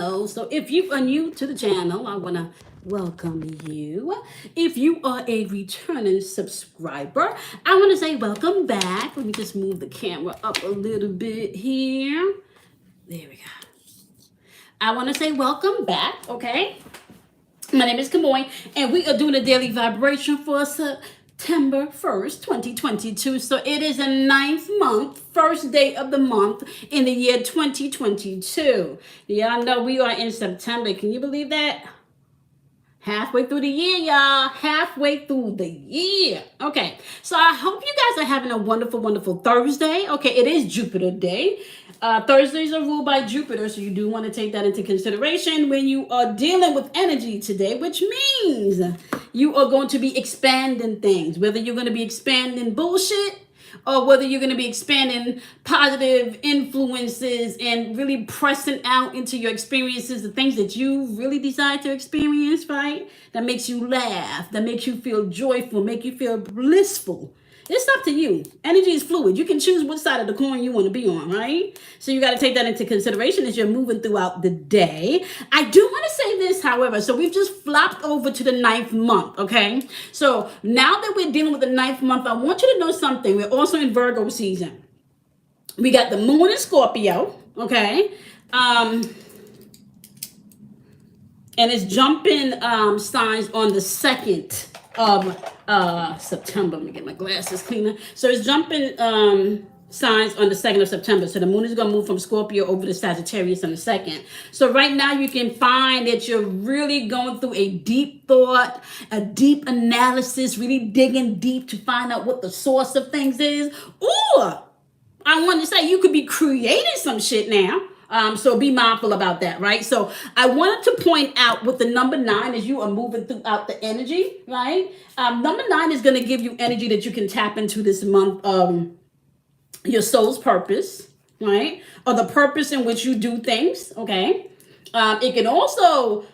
So if you are new to the channel, I want to welcome you. If you are a returning subscriber, I want to say welcome back. Let me just move the camera up a little bit here. There we go. I want to say welcome back, okay? My name is Kamoy, and we are doing a daily vibration for September 1st, 2022. So it is the ninth month, first day of the month in the year 2022. Yeah, I know we are in September. Can you believe that? Halfway through the year, y'all. Halfway through the year. Okay, so I hope you guys are having a wonderful, wonderful Thursday. Okay, it is Jupiter Day. Thursdays are ruled by Jupiter, so you do want to take that into consideration when you are dealing with energy today, which means you are going to be expanding things, whether you're going to be expanding bullshit or whether you're going to be expanding positive influences and really pressing out into your experiences, the things that you really decide to experience, right? That makes you laugh, that makes you feel joyful, make you feel blissful. It's up to you. Energy is fluid. You can choose which side of the coin you want to be on, right? So you got to take that into consideration as you're moving throughout the day. I do want to say this, however. So we've just flopped over to the ninth month, okay? So now that we're dealing with the ninth month, I want you to know something. We're also in Virgo season. We got the moon in Scorpio, okay? And it's jumping signs on the 2nd of September. Let me get my glasses cleaner. So it's jumping signs on the 2nd of September. So the moon is going to move from Scorpio over to Sagittarius on the 2nd. So right now you can find that you're really going through a deep thought, a deep analysis, really digging deep to find out what the source of things is. Or I want to say you could be creating some shit now. So be mindful about that, right? So I wanted to point out with the number 9 as you are moving throughout the energy, right? Number 9 is going to give you energy that you can tap into this month. Your soul's purpose, right? Or the purpose in which you do things, okay? It can also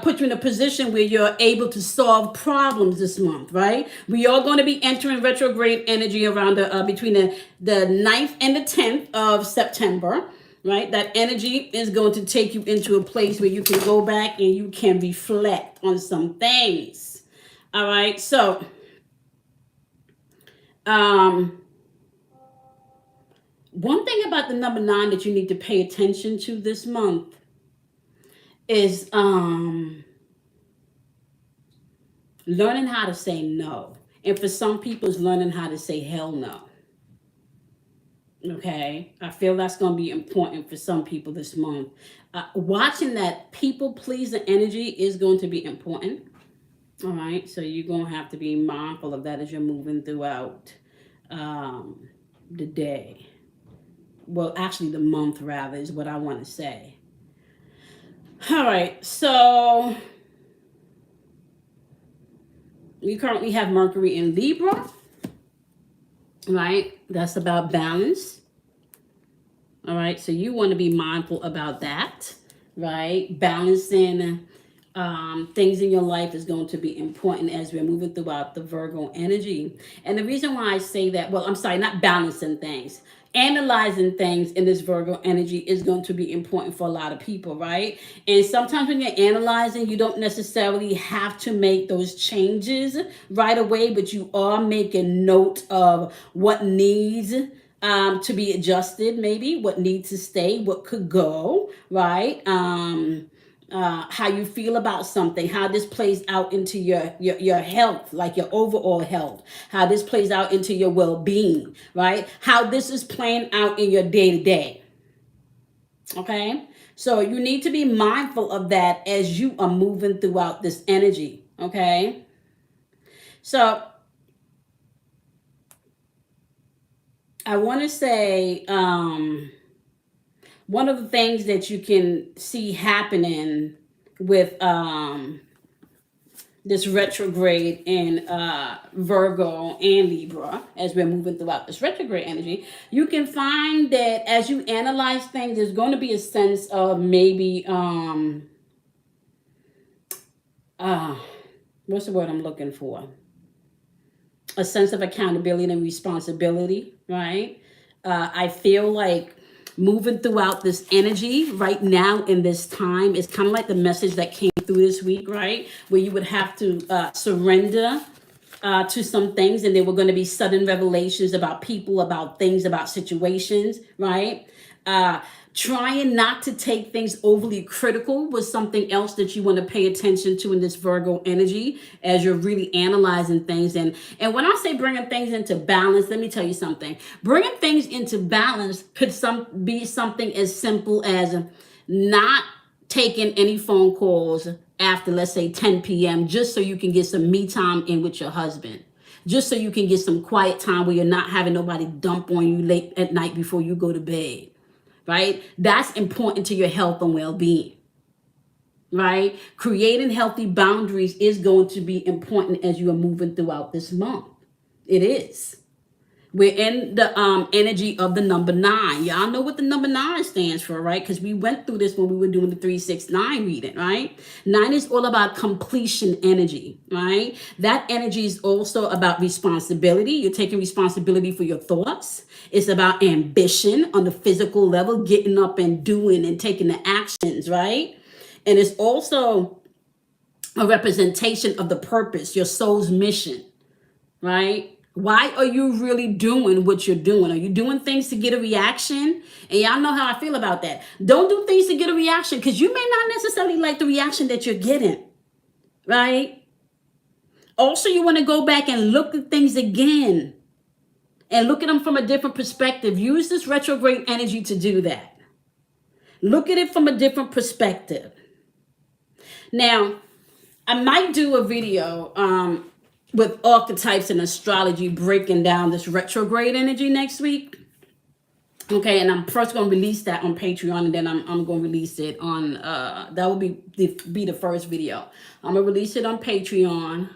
put you in a position where you're able to solve problems this month, right? We are going to be entering retrograde energy around between the 9th and the 10th of September, right? That energy is going to take you into a place where you can go back and you can reflect on some things. All right, so one thing about the number 9 that you need to pay attention to this month is learning how to say no. And for some people, it's learning how to say hell no. Okay, I feel that's going to be important for some people this month. Watching that people pleasing energy is going to be important. All right, so you're going to have to be mindful of that as you're moving throughout the day. Well, actually, the month, rather, is what I want to say. All right, so we currently have Mercury in Libra, right? That's about balance. All right, so you want to be mindful about that, right? Balancing things in your life is going to be important as we're moving throughout the Virgo energy. And the reason why I say that, well, I'm sorry, not balancing things. Analyzing things in this Virgo energy is going to be important for a lot of people, right? And sometimes when you're analyzing, you don't necessarily have to make those changes right away, but you are making note of what needs to be adjusted, maybe what needs to stay, what could go, right? How you feel about something, how this plays out into your health, like your overall health, how this plays out into your well-being, right? How this is playing out in your day-to-day. Okay? So you need to be mindful of that as you are moving throughout this energy. Okay? So I want to say one of the things that you can see happening with this retrograde in Virgo and Libra, as we're moving throughout this retrograde energy, you can find that as you analyze things, there's going to be a sense of maybe, what's the word I'm looking for? A sense of accountability and responsibility, right? I feel like moving throughout this energy right now in this time. It's kind of like the message that came through this week, right? Where you would have to surrender to some things, and there were going to be sudden revelations about people, about things, about situations, right? Uh, Trying not to take things overly critical was something else that you want to pay attention to in this Virgo energy as you're really analyzing things. And when I say bringing things into balance, let me tell you something. Bringing things into balance could be something as simple as not taking any phone calls after, let's say, 10 p.m. just so you can get some me time in with your husband. Just so you can get some quiet time where you're not having nobody dump on you late at night before you go to bed, right? That's important to your health and well-being, right? Creating healthy boundaries is going to be important as you are moving throughout this month. It is. We're in the energy of the number 9. Y'all know what the number 9 stands for, right? Because we went through this when we were doing the 369 reading, right? 9 is all about completion energy, right? That energy is also about responsibility. You're taking responsibility for your thoughts. It's about ambition on the physical level, getting up and doing and taking the actions, right? And it's also a representation of the purpose, your soul's mission, right? Why are you really doing what you're doing? Are you doing things to get a reaction? And y'all know how I feel about that. Don't do things to get a reaction, because you may not necessarily like the reaction that you're getting, right? Also, you want to go back and look at things again and look at them from a different perspective. Use this retrograde energy to do that. Look at it from a different perspective. Now, I might do a video with archetypes and astrology, breaking down this retrograde energy next week. Okay, and I'm first going to release that on Patreon, and then I'm going to release it on, that will be the first video. I'm going to release it on Patreon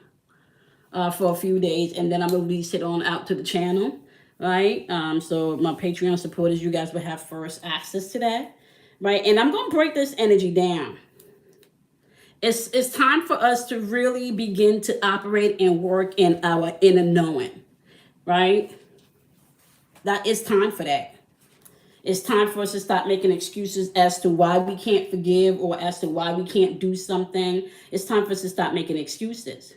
for a few days, and then I'm going to release it on out to the channel, right? So my Patreon supporters, you guys will have first access to that, right? And I'm going to break this energy down. It's time for us to really begin to operate and work in our inner knowing, right? That is time for that. It's time for us to stop making excuses as to why we can't forgive or as to why we can't do something. It's time for us to stop making excuses.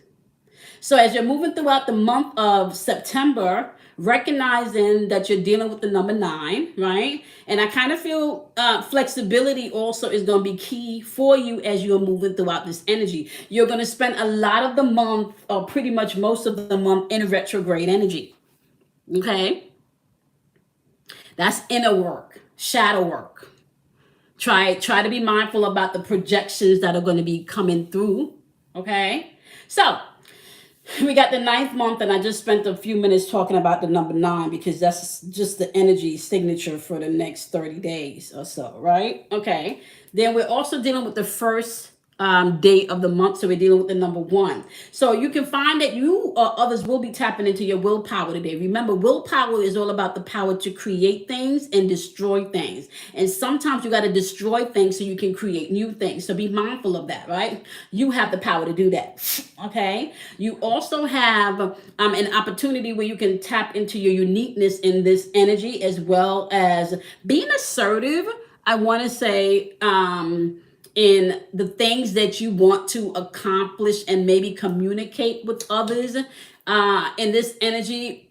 So as you're moving throughout the month of September, recognizing that you're dealing with the number 9, right? And I kind of feel flexibility also is going to be key for you as you're moving throughout this energy. You're going to spend a lot of the month, or pretty much most of the month, in retrograde energy. Okay? That's inner work, shadow work. Try to be mindful about the projections that are going to be coming through. Okay? So we got the 9th month, and I just spent a few minutes talking about the number 9 because that's just the energy signature for the next 30 days or so, right? Okay. Then we're also dealing with the first day of the month, so we're dealing with the number 1. So you can find that you or others will be tapping into your willpower today. Remember, willpower is all about the power to create things and destroy things. And sometimes you got to destroy things so you can create new things. So be mindful of that, right? You have the power to do that. Okay. You also have an opportunity where you can tap into your uniqueness in this energy, as well as being assertive. I want to say, in the things that you want to accomplish and maybe communicate with others in this energy.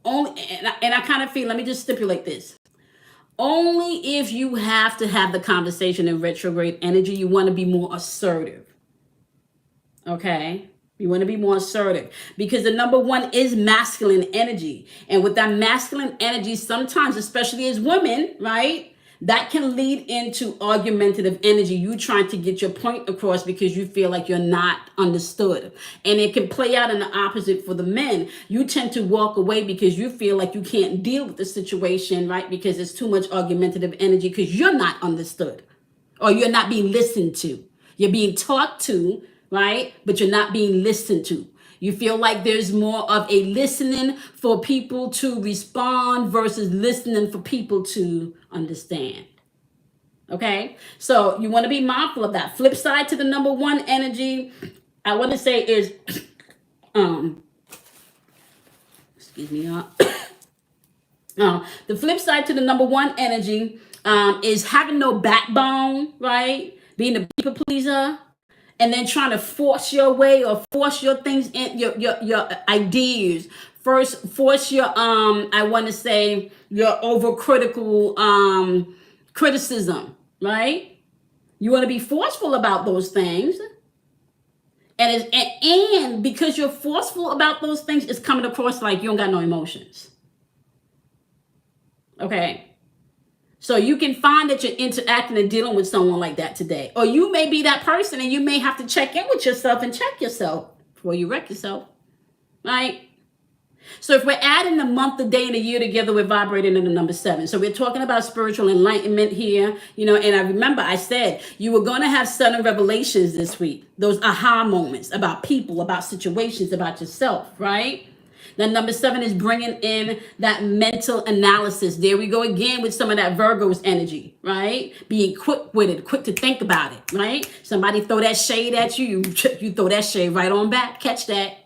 Only, and I kind of feel, let me just stipulate this. Only if you have to have the conversation in retrograde energy, you want to be more assertive. Okay? You want to be more assertive, because the number 1 is masculine energy. And with that masculine energy, sometimes, especially as women, right? That can lead into argumentative energy. You trying to get your point across because you feel like you're not understood. And it can play out in the opposite for the men. You tend to walk away because you feel like you can't deal with the situation, right? Because it's too much argumentative energy because you're not understood, or you're not being listened to. You're being talked to, right? But you're not being listened to. You feel like there's more of a listening for people to respond versus listening for people to understand. Okay? So you want to be mindful of that. Flip side to the number 1 energy, I want to say is, excuse me, the flip side to the number 1 energy is having no backbone, right? Being a people pleaser, and then trying to force your way or force your things in your ideas. First, force your I want to say your overcritical criticism, right? You want to be forceful about those things. And because you're forceful about those things, it's coming across like you don't got no emotions. Okay. So you can find that you're interacting and dealing with someone like that today. Or you may be that person and you may have to check in with yourself and check yourself before you wreck yourself. Right? So if we're adding the month, the day, and the year together, we're vibrating in the number 7. So we're talking about spiritual enlightenment here, and I remember I said you were going to have sudden revelations this week. Those aha moments about people, about situations, about yourself, right? Then number 7 is bringing in that mental analysis. There we go again with some of that Virgo's energy, right? Being quick with it, quick to think about it, right? Somebody throw that shade at you, you throw that shade right on back. Catch that.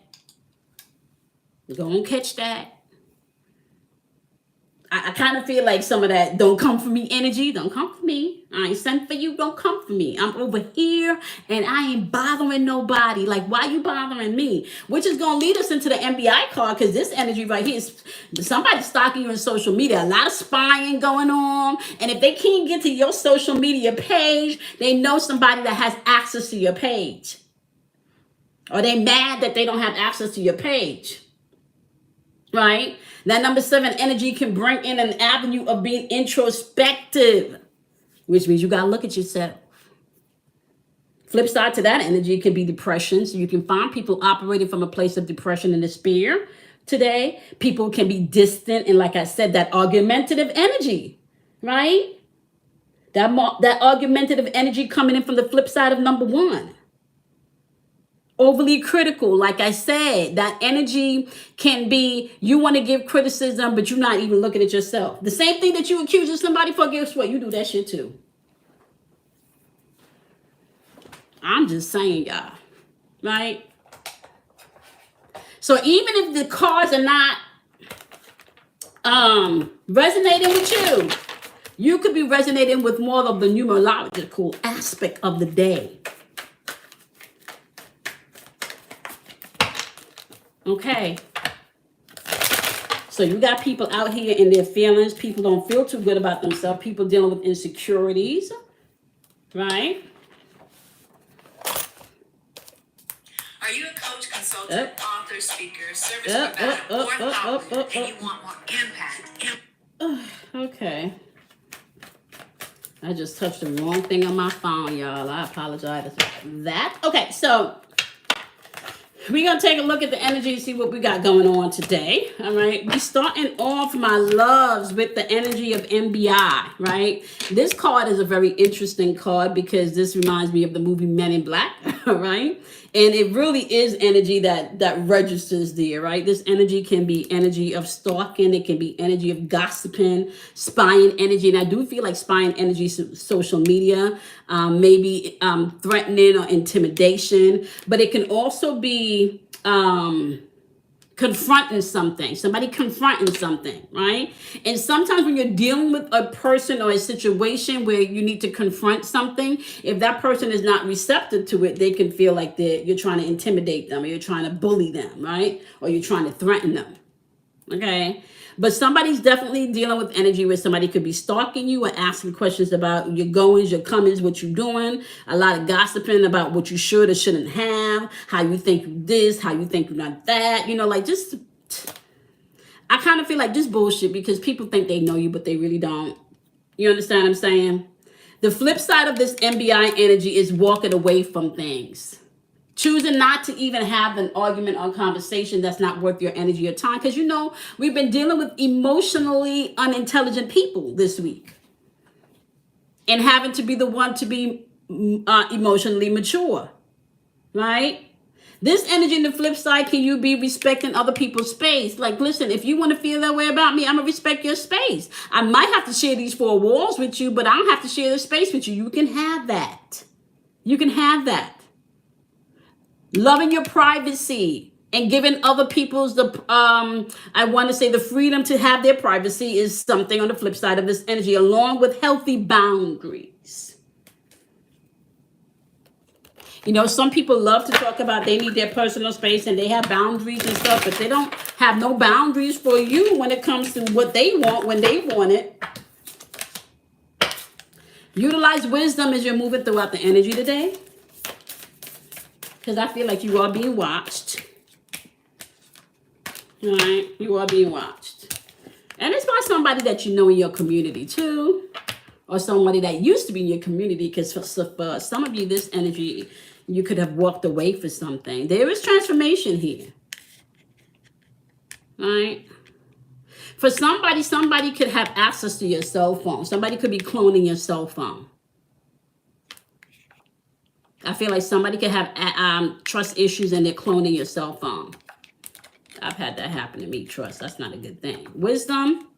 Go and catch that. I kind of feel like some of that don't come for me energy. Don't come for me. I ain't sent for you. Don't come for me. I'm over here and I ain't bothering nobody. Like, why you bothering me? Which is going to lead us into the MBI card, because this energy right here is somebody stalking you on social media. A lot of spying going on. And if they can't get to your social media page, they know somebody that has access to your page. Or they mad that they don't have access to your page. Right? That number 7 energy can bring in an avenue of being introspective, which means you got to look at yourself. Flip side to that energy can be depression. So you can find people operating from a place of depression and despair today. People can be distant. And like I said, that argumentative energy, right? That argumentative energy coming in from the flip side of number 1. Overly critical, like I said, that energy can be you want to give criticism, but you're not even looking at yourself. The same thing that you accuse somebody for, guess what? You do that shit too. I'm just saying, y'all, right? So even if the cards are not resonating with you, you could be resonating with more of the numerological aspect of the day. Okay. So you got people out here in their feelings. People don't feel too good about themselves. People dealing with insecurities. Right? Are you a coach, consultant, author, speaker, service provider, or thought leader, and you want more impact? Okay. I just touched the wrong thing on my phone, y'all. I apologize for that. Okay, so we're going to take a look at the energy and see what we got going on today. All right. We starting off, my loves, with the energy of MBI, right? This card is a very interesting card because this reminds me of the movie Men in Black, all right? And it really is energy that registers there, right? This energy can be energy of stalking. It can be energy of gossiping, spying energy. And I do feel like spying energy, social media, maybe threatening or intimidation. But it can also be confronting something, somebody confronting something, right? And sometimes when you're dealing with a person or a situation where you need to confront something, if that person is not receptive to it, they can feel like you're trying to intimidate them, or you're trying to bully them, right? Or you're trying to threaten them, okay? But somebody's definitely dealing with energy where somebody could be stalking you or asking questions about your goings, your comings, what you're doing. A lot of gossiping about what you should or shouldn't have, how you think you this, how you think you're not that. Like just, I kind of feel like just bullshit because people think they know you, but they really don't. You understand what I'm saying? The flip side of this MBI energy is walking away from things. Choosing not to even have an argument or conversation that's not worth your energy or time. Because, we've been dealing with emotionally unintelligent people this week. And having to be the one to be emotionally mature. Right? This energy in the flip side, can you be respecting other people's space? Like, listen, if you want to feel that way about me, I'm going to respect your space. I might have to share these 4 walls with you, but I don't have to share the space with you. You can have that. You can have that. Loving your privacy, And giving other people's I want to say the freedom to have their privacy is something on the flip side of this energy, along with healthy boundaries. You know, some people love to talk about they need their personal space and they have boundaries and stuff, but they don't have no boundaries for you when it comes to what they want when they want it. Utilize wisdom as you're moving throughout the energy today, because I feel like you are being watched. All right, you are being watched. And it's by somebody that you know in your community too, or somebody that used to be in your community, because for some of you, this energy, you could have walked away for something. There is transformation here. All right. For somebody could have access to your cell phone. Somebody could be cloning your cell phone. I feel like somebody could have trust issues and they're cloning your cell phone. I've had that happen to me. Trust, that's not a good thing. Wisdom,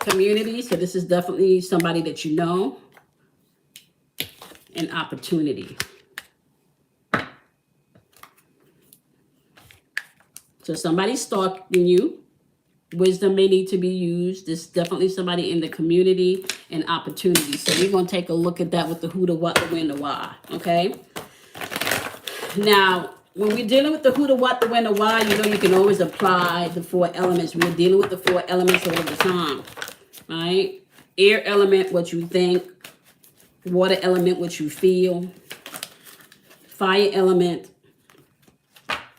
community. So this is definitely somebody that you know. And opportunity. So somebody's stalking you. Wisdom may need to be used. There's definitely somebody in the community and opportunity. So we're going to take a look at that with the who, the what, the when, the why. Okay. Now, when we're dealing with the who, the what, the when, the why, you know you can always apply the 4 elements. We're dealing with the 4 elements all the time. Right? Air element, what you think. Water element, what you feel. Fire element,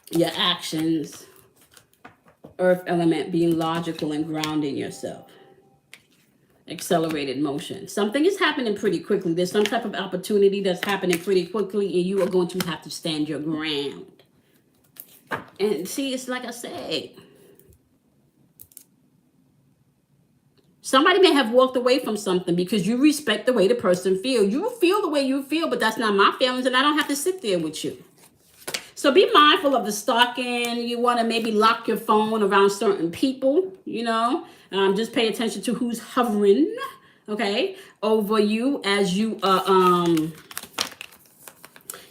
your actions. Earth element, being logical and grounding yourself. Accelerated motion. Something is happening pretty quickly. There's some type of opportunity that's happening pretty quickly, and you are going to have to stand your ground. And see, it's like I said, somebody may have walked away from something because you respect the way the person feels. You feel the way you feel, but that's not my feelings, and I don't have to sit there with you. So be mindful of the stalking. You want to maybe lock your phone around certain people, you know. Just pay attention to who's hovering, okay, over you as you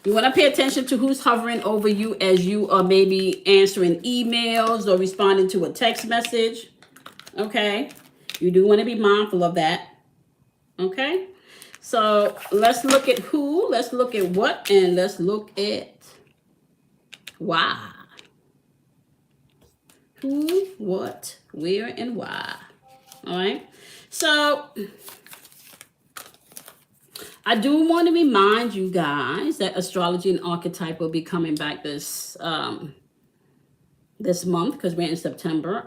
you want to pay attention to who's hovering over you as you are maybe answering emails or responding to a text message, okay. You do want to be mindful of that, okay. So let's look at who, let's look at what, and let's look at why. Who, what, where, and why. All right. So I do want to remind you guys that astrology and archetype will be coming back this this month because we're in September.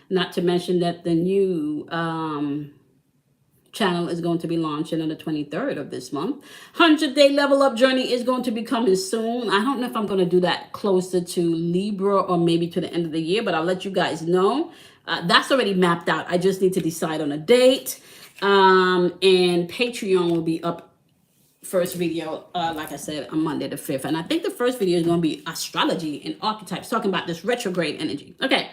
Not to mention that the new channel is going to be launching on the 23rd of this month. 100-day level up journey is going to be coming soon. I don't know if I'm going to do that closer to Libra or maybe to the end of the year, but I'll let you guys know. That's already mapped out. I just need to decide on a date. And Patreon will be up first video, like I said, on Monday the 5th. And I think the first video is going to be astrology and archetypes, talking about this retrograde energy. Okay.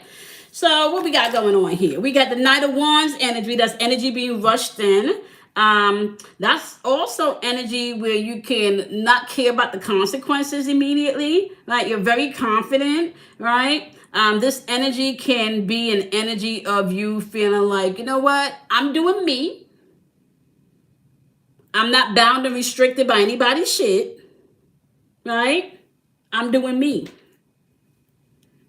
So what we got going on here? We got the Knight of Wands energy. That's energy being rushed in. That's also energy where you can not care about the consequences immediately. Right? You're very confident, right? This energy can be an energy of you feeling like, you know what? I'm doing me. I'm not bound and restricted by anybody's shit. Right? I'm doing me.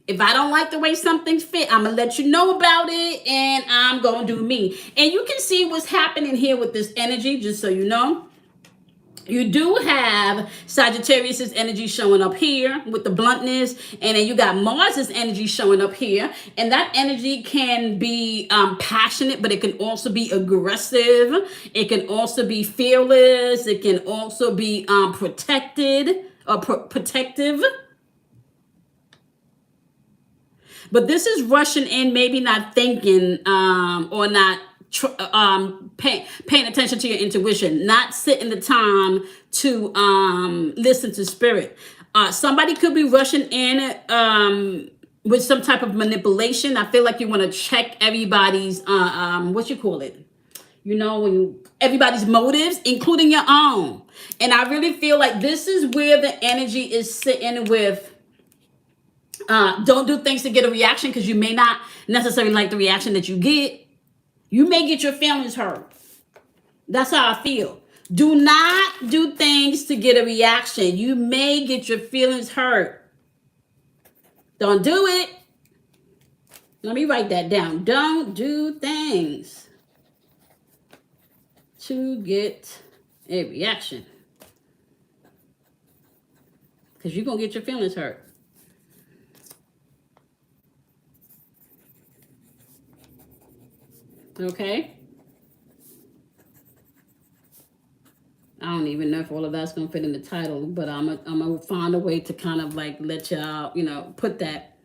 If I don't like the way something's fit, I'm going to let you know about it, and I'm going to do me. And you can see what's happening here with this energy, just so you know. You do have Sagittarius's energy showing up here with the bluntness, and then you got Mars's energy showing up here. And that energy can be passionate, but it can also be aggressive. It can also be fearless. It can also be protected or protective. But this is rushing in, maybe not thinking or not paying attention to your intuition, not sitting the time to listen to spirit. Somebody could be rushing in with some type of manipulation. I feel like you want to check everybody's, what you call it? You know, when everybody's motives, including your own. And I really feel like this is where the energy is sitting with, don't do things to get a reaction, because you may not necessarily like the reaction that you get. You may get your feelings hurt. That's how I feel. Do not do things to get a reaction. You may get your feelings hurt. Don't do it. Let me write that down. Don't do things to get a reaction, because you're going to get your feelings hurt. Okay? I don't even know if all of that's going to fit in the title, but I'm going to find a way to kind of like let y'all, put that.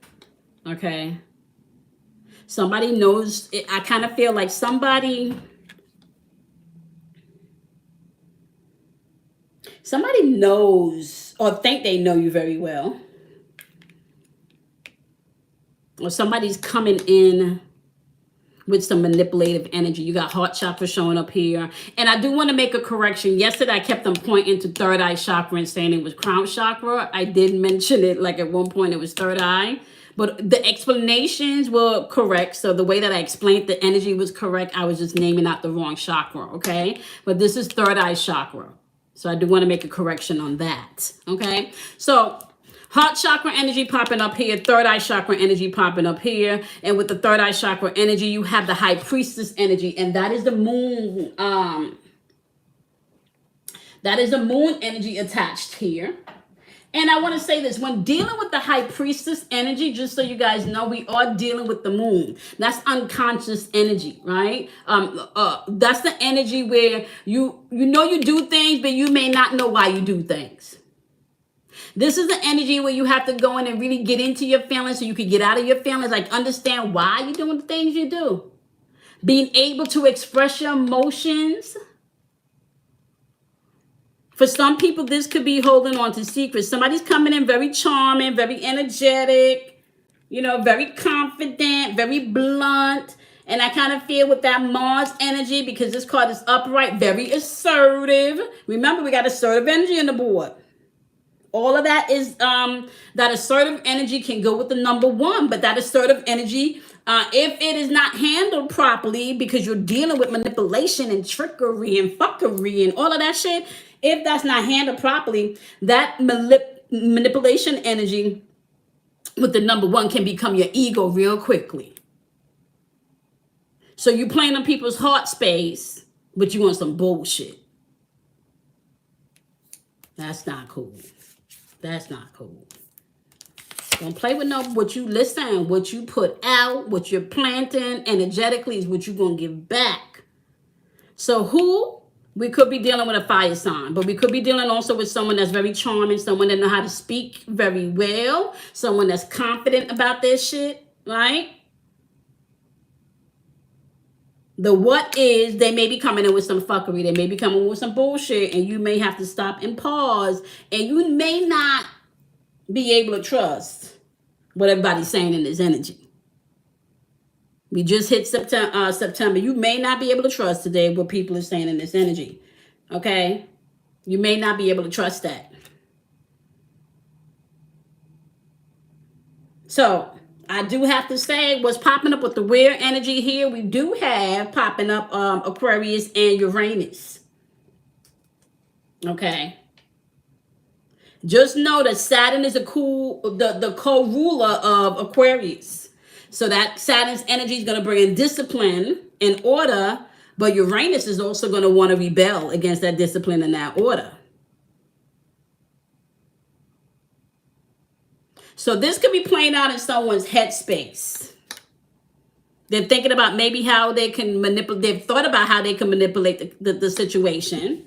Okay? Somebody knows. I kind of feel like somebody knows or think they know you very well. Or somebody's coming in with some manipulative energy. You got heart chakra showing up here. And I do want to make a correction. Yesterday, I kept them pointing to third eye chakra and saying it was crown chakra. I did mention it, like at one point it was third eye. But the explanations were correct. So the way that I explained the energy was correct. I was just naming out the wrong chakra, okay? But this is third eye chakra. So I do want to make a correction on that, okay? So heart chakra energy popping up here, third eye chakra energy popping up here. And with the third eye chakra energy, you have the high priestess energy, and that is the moon. That is the moon energy attached here. And I want to say this, when dealing with the high priestess energy, just so you guys know, we are dealing with the moon. That's unconscious energy, right? That's the energy where you do things, but you may not know why you do things. This is the energy where you have to go in and really get into your feelings so you can get out of your feelings, like understand why you're doing the things you do. Being able to express your emotions. For some people, this could be holding on to secrets. Somebody's coming in very charming, very energetic, very confident, very blunt. And I kind of feel with that Mars energy, because this card is upright, very assertive. Remember, we got assertive energy on the board. All of that is, that assertive energy can go with the number one, but that assertive energy, if it is not handled properly, because you're dealing with manipulation and trickery and fuckery and all of that shit, if that's not handled properly, that manipulation energy with the number one can become your ego real quickly. So you playing on people's heart space, but you want some bullshit. That's not cool. That's not cool. Don't play with what you listen, what you put out, what you're planting energetically is what you're going to give back. So we could be dealing with a fire sign, but we could be dealing also with someone that's very charming, someone that know how to speak very well, someone that's confident about their shit, right? The what is, they may be coming in with some fuckery. They may be coming with some bullshit, and you may have to stop and pause, and you may not be able to trust what everybody's saying in this energy. We just hit September. You may not be able to trust today what people are saying in this energy. Okay? You may not be able to trust that. So I do have to say what's popping up with the weird energy here. We do have popping up Aquarius and Uranus. Okay. Just know that Saturn is the co-ruler of Aquarius. So that Saturn's energy is going to bring in discipline and order, but Uranus is also going to want to rebel against that discipline and that order. So this could be playing out in someone's headspace. They're thinking about maybe how they can manipulate. They've thought about how they can manipulate the situation.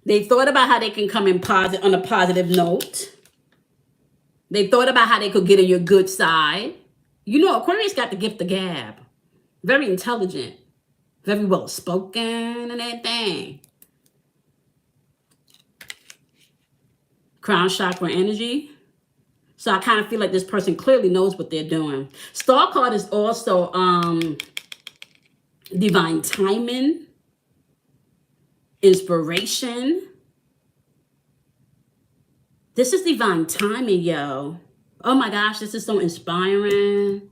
They thought about how they can come in on a positive note. They thought about how they could get on your good side. Aquarius got the gift of gab. Very intelligent. Very well spoken and everything. Crown chakra energy. So I kind of feel like this person clearly knows what they're doing. Star card is also divine timing, inspiration. This is divine timing, yo. Oh my gosh, this is so inspiring.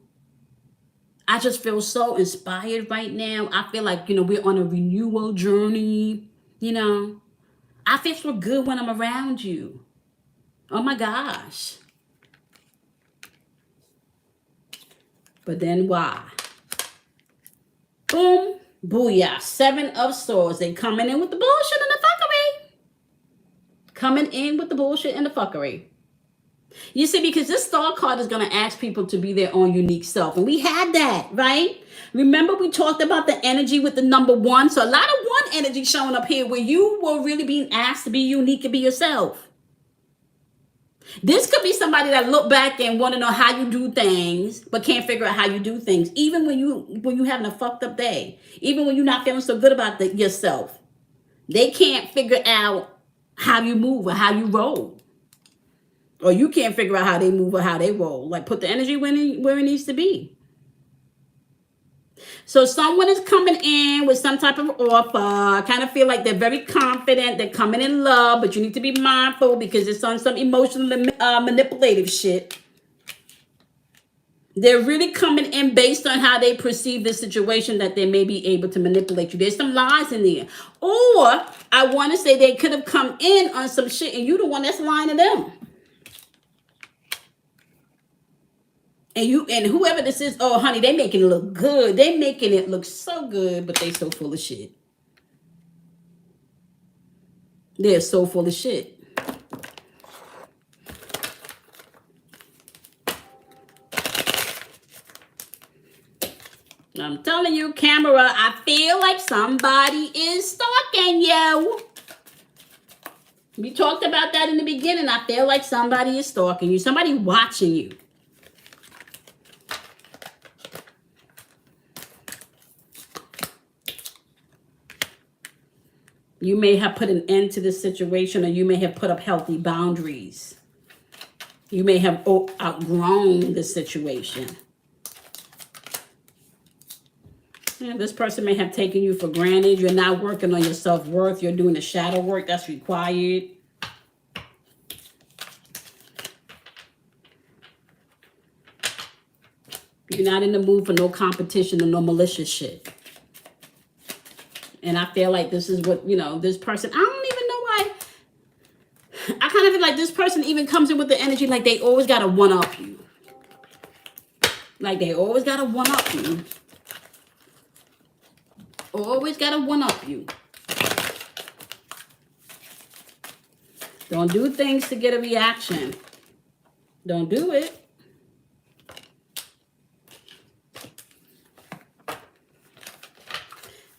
I just feel so inspired right now. I feel like, we're on a renewal journey, I feel so good when I'm around you. Oh my gosh. But then why? Boom, booyah. 7 of Swords. They coming in with the bullshit and the fuckery. Coming in with the bullshit and the fuckery. You see, because this Star card is going to ask people to be their own unique self. And we had that, right? Remember we talked about the energy with the number 1. So a lot of 1 energy showing up here where you were really being asked to be unique and be yourself. This could be somebody that look back and want to know how you do things, but can't figure out how you do things. Even when you having a fucked up day, even when you're not feeling so good about yourself, they can't figure out how you move or how you roll, or you can't figure out how they move or how they roll. Like put the energy where it needs to be. So someone is coming in with some type of offer. I kind of feel like they're very confident. They're coming in love, but you need to be mindful because it's on some emotional manipulative shit. They're really coming in based on how they perceive the situation that they may be able to manipulate you. There's some lies in there. Or I want to say they could have come in on some shit and you the one that's lying to them. And whoever this is, oh honey, they making it look good. They making it look so good, but they so full of shit. They're so full of shit. I'm telling you, camera, I feel like somebody is stalking you. We talked about that in the beginning. I feel like somebody is stalking you. Somebody watching you. You may have put an end to this situation, or you may have put up healthy boundaries. You may have outgrown the situation. Yeah, this person may have taken you for granted. You're not working on your self-worth. You're doing the shadow work that's required. You're not in the mood for no competition or no malicious shit. And I feel like this is what, this person, I don't even know why. I kind of feel like this person even comes in with the energy like they always got to one-up you. Like they always got to one-up you. Always got to one-up you. Don't do things to get a reaction. Don't do it.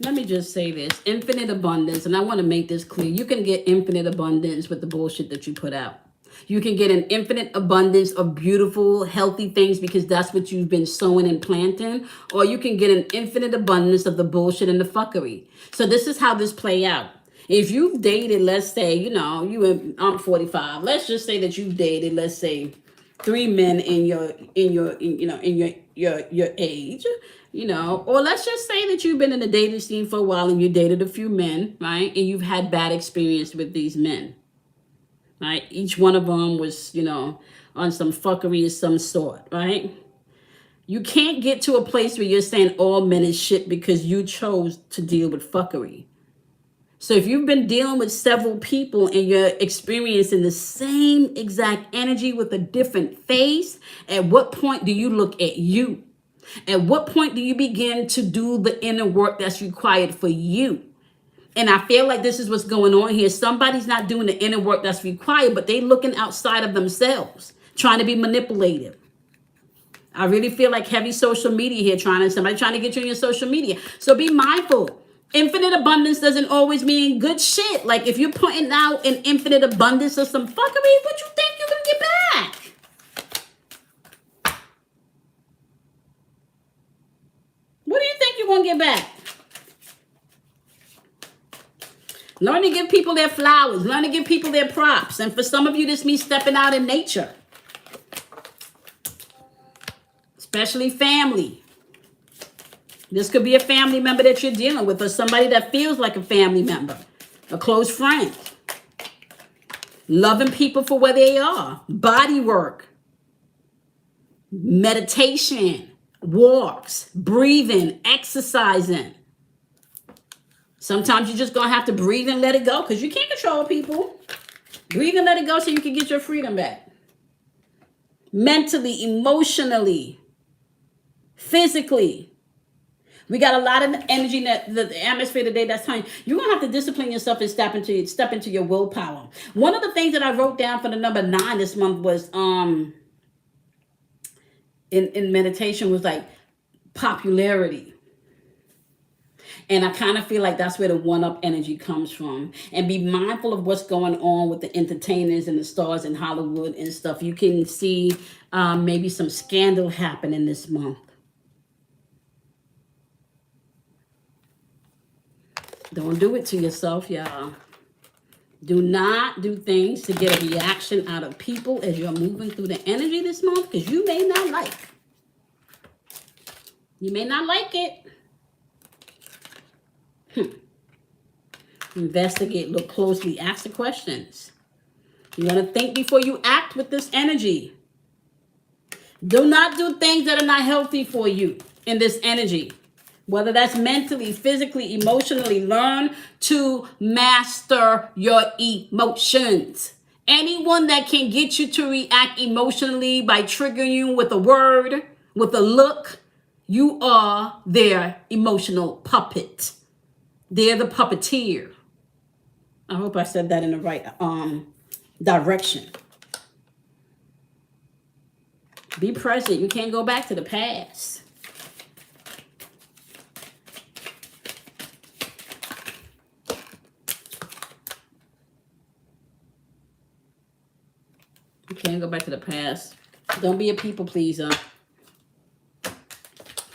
Let me just say this. Infinite abundance. And I want to make this clear. You can get infinite abundance with the bullshit that you put out. You can get an infinite abundance of beautiful, healthy things because that's what you've been sowing and planting. Or you can get an infinite abundance of the bullshit and the fuckery. So this is how this play out. If you've dated, let's say, I'm 45. Let's just say that you've dated, let's say, 3 men in your age, or let's just say that you've been in the dating scene for a while and you dated a few men, right? And you've had bad experience with these men, right? Each one of them was, on some fuckery of some sort, right? You can't get to a place where you're saying all men is shit because you chose to deal with fuckery. So if you've been dealing with several people and you're experiencing the same exact energy with a different face, at what point do you look at you? At what point do you begin to do the inner work that's required for you? And I feel like this is what's going on here. Somebody's not doing the inner work that's required, but they looking outside of themselves, trying to be manipulative. I really feel like heavy social media here, somebody trying to get you in your social media. So be mindful. Infinite abundance doesn't always mean good shit. Like if you're putting out an infinite abundance of some fuckery, what you think you're going to get back? What do you think you're going to get back? Learn to give people their flowers. Learn to give people their props. And for some of you, this means stepping out in nature. Especially family. This could be a family member that you're dealing with, or somebody that feels like a family member, a close friend. Loving people for where they are. Body work. Meditation. Walks. Breathing. Exercising. Sometimes you're just going to have to breathe and let it go because you can't control people. Breathe and let it go so you can get your freedom back. Mentally, emotionally, physically. We got a lot of energy in the atmosphere today that's telling you you're going to have to discipline yourself and step into your willpower. One of the things that I wrote down for the number 9 this month was in meditation was like popularity. And I kind of feel like that's where the one-up energy comes from. And be mindful of what's going on with the entertainers and the stars in Hollywood and stuff. You can see maybe some scandal happening this month. Don't do it to yourself, y'all. Do not do things to get a reaction out of people as you're moving through the energy this month, because you may not like. You may not like it. Investigate, look closely, ask the questions. You want to think before you act with this energy. Do not do things that are not healthy for you in this energy. Whether that's mentally, physically, emotionally, learn to master your emotions. Anyone that can get you to react emotionally by triggering you with a word, with a look, you are their emotional puppet. They're the puppeteer. I hope I said that in the right direction. Be present. You can't go back to the past. You can't go back to the past. Don't be a people pleaser.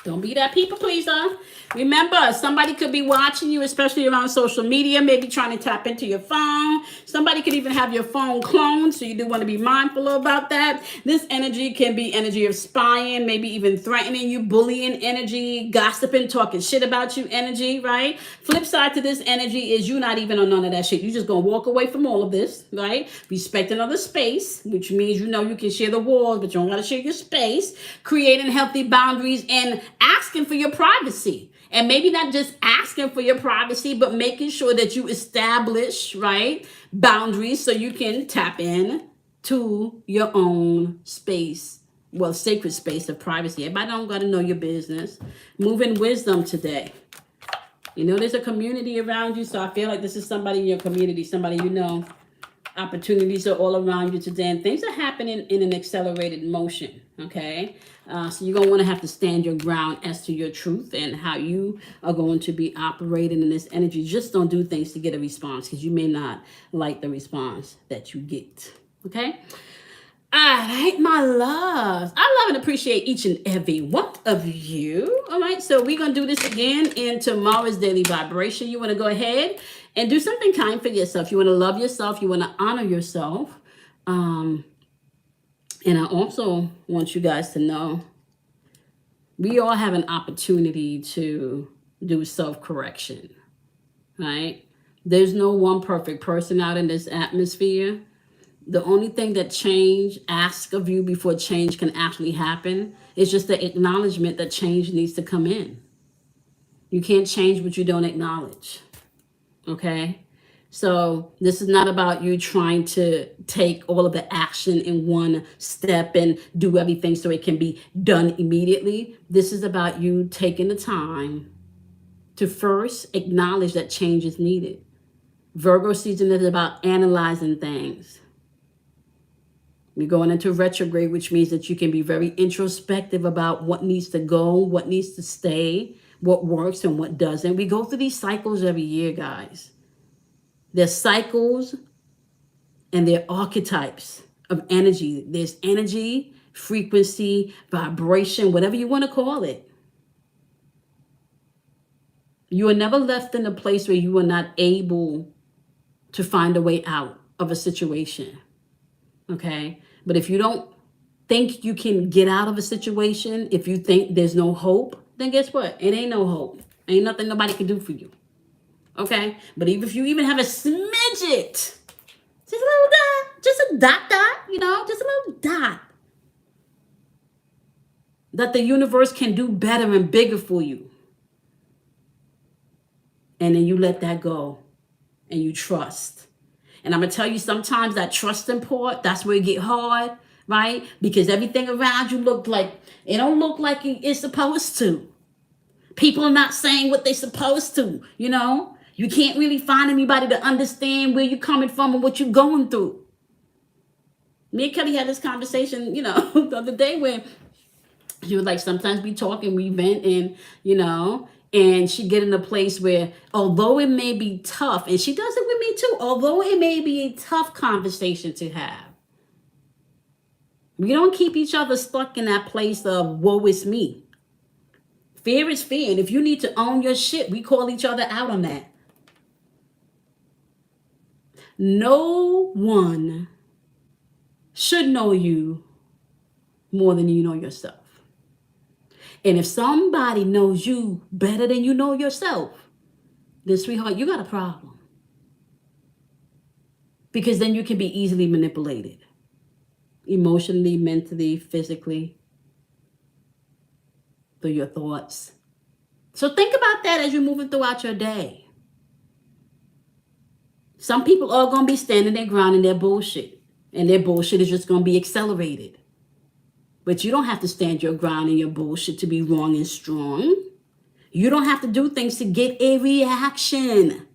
Don't be that people pleaser. Remember, somebody could be watching you, especially around social media, maybe trying to tap into your phone. Somebody could even have your phone cloned, so you do want to be mindful about that. This energy can be energy of spying, maybe even threatening you, bullying energy, gossiping, talking shit about you energy, right? Flip side to this energy is you not even on none of that shit. You're just going to walk away from all of this, right? Respect another space, which means you know you can share the walls, but you don't got to share your space. Creating healthy boundaries and asking for your privacy. And maybe not just asking for your privacy, but making sure that you establish, right, boundaries so you can tap in to your own space. Well, sacred space of privacy. Everybody don't got to know your business. Move in wisdom today. You know, there's a community around you, so I feel like this is somebody in your community, somebody you know. Opportunities are all around you today, and things are happening in an accelerated motion, okay? So you're going to want to have to stand your ground as to your truth and how you are going to be operating in this energy. Just don't do things to get a response, because you may not like the response that you get, okay? All right, my loves. I love and appreciate each and every one of you. All right, so we're going to do this again in tomorrow's daily vibration. You want to go ahead and do something kind for yourself. You want to love yourself. You want to honor yourself. And I also want you guys to know we all have an opportunity to do self-correction, right? There's no one perfect person out in this atmosphere. The only thing that change asks of you before change can actually happen is just the acknowledgement that change needs to come in. You can't change what you don't acknowledge. Okay? So this is not about you trying to take all of the action in one step and do everything so it can be done immediately. This is about you taking the time to first acknowledge that change is needed. Virgo season is about analyzing things. You're going into retrograde, which means that you can be very introspective about what needs to go, what needs to stay, what works and what doesn't. We go through these cycles every year, guys. There's cycles and they're archetypes of energy. There's energy, frequency, vibration, whatever you want to call it. You are never left in a place where you are not able to find a way out of a situation. Okay? But if you don't think you can get out of a situation, if you think there's no hope, then guess what? It ain't no hope. Ain't nothing nobody can do for you. Okay? But even if you even have a smidget, just a little dot, just a dot, just a little dot, that the universe can do better and bigger for you. And then you let that go and you trust. And I'm going to tell you, sometimes that trusting part, that's where it get hard, right? Because everything around you it don't look like it's supposed to. People are not saying what they're supposed to, You can't really find anybody to understand where you're coming from and what you're going through. Me and Kelly had this conversation, the other day where she would sometimes be talking, we vent, and she get in a place where, although it may be tough, and she does it with me too, although it may be a tough conversation to have, we don't keep each other stuck in that place of woe is me. Fear is fear, and if you need to own your shit, we call each other out on that. No one should know you more than you know yourself. And if somebody knows you better than you know yourself, then sweetheart, you got a problem. Because then you can be easily manipulated. Emotionally, mentally, physically, through your thoughts. So think about that as you're moving throughout your day. Some people are going to be standing their ground in their bullshit. And their bullshit is just going to be accelerated. But you don't have to stand your ground in your bullshit to be wrong and strong. You don't have to do things to get a reaction.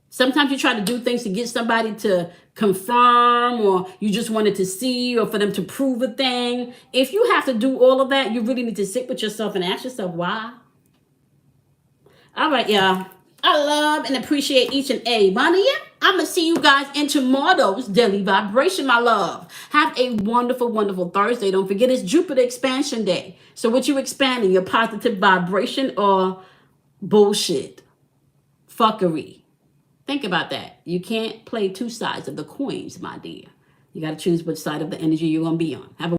Sometimes you try to do things to get somebody to confirm, or you just wanted to see, or for them to prove a thing. If you have to do all of that, you really need to sit with yourself and ask yourself why. All right, y'all. I love and appreciate each and every one of you. I'm going to see you guys in tomorrow's Daily Vibration, my love. Have a wonderful, wonderful Thursday. Don't forget it's Jupiter Expansion Day. So what you expanding? Your positive vibration or bullshit? Fuckery? Think about that. You can't play two sides of the coins, my dear. You got to choose which side of the energy you're going to be on. Have a